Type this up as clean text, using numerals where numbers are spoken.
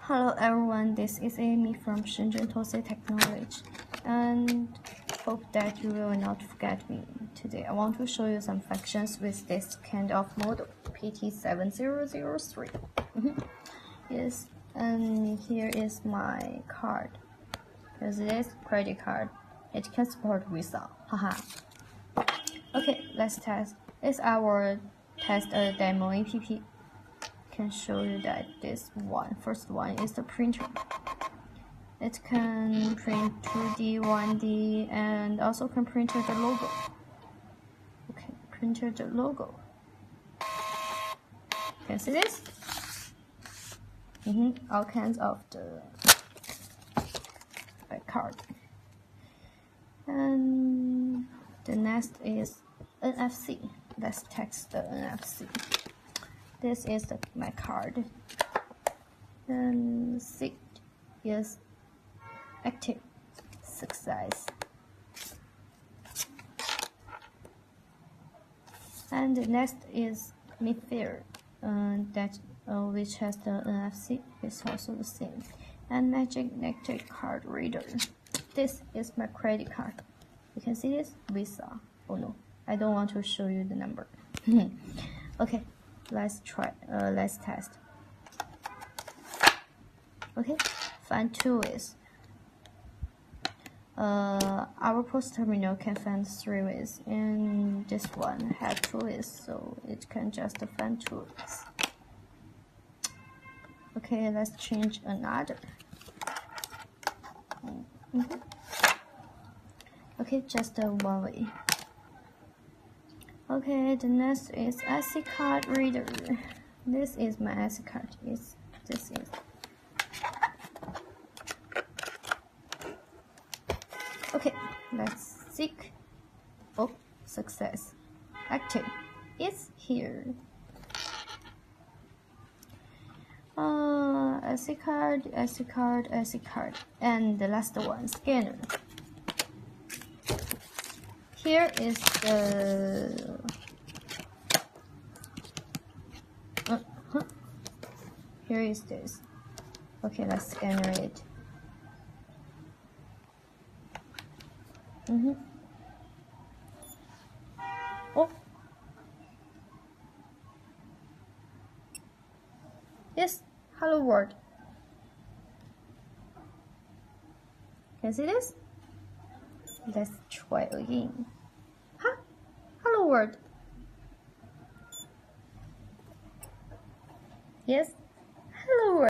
Hello everyone, this is Amy from Shenzhen Tousei Technology, and hope that you will not forget me. Today I want to show you some functions with this kind of model, PT7003. Yes, and here is my card. Here's this credit card. It can support Visa. Haha. Okay, let's test. It's our test demo app. Can show you that this first one is the printer. It can print 2D, 1D, and also can print the logo. Okay, printer the logo. Can you see this? All kinds of the card. And the next is NFC. Let's text the NFC. This is my card. And seat is active. Success. And the next is Midfield, which has the NFC. It's also the same. And magnetic card reader. This is my credit card. You can see this Visa. Oh no, I don't want to show you the number. Okay. Let's try. Let's test. Okay, find two ways. Our POS terminal can find 3 ways, and this one has 2 ways, so it can just find 2 ways. Okay, let's change another. Okay, just one way. Okay, the next is SD card reader. This is my SD card. This is. Okay, let's seek. Oh, success. Active. It's here. SD card, SD card, SD card, and the last one, scanner. Here is the here is this. Okay, let's scan it. Oh, yes, hello world. Can you see this? Let's try again. Huh? Hello world. Yes. Hello world.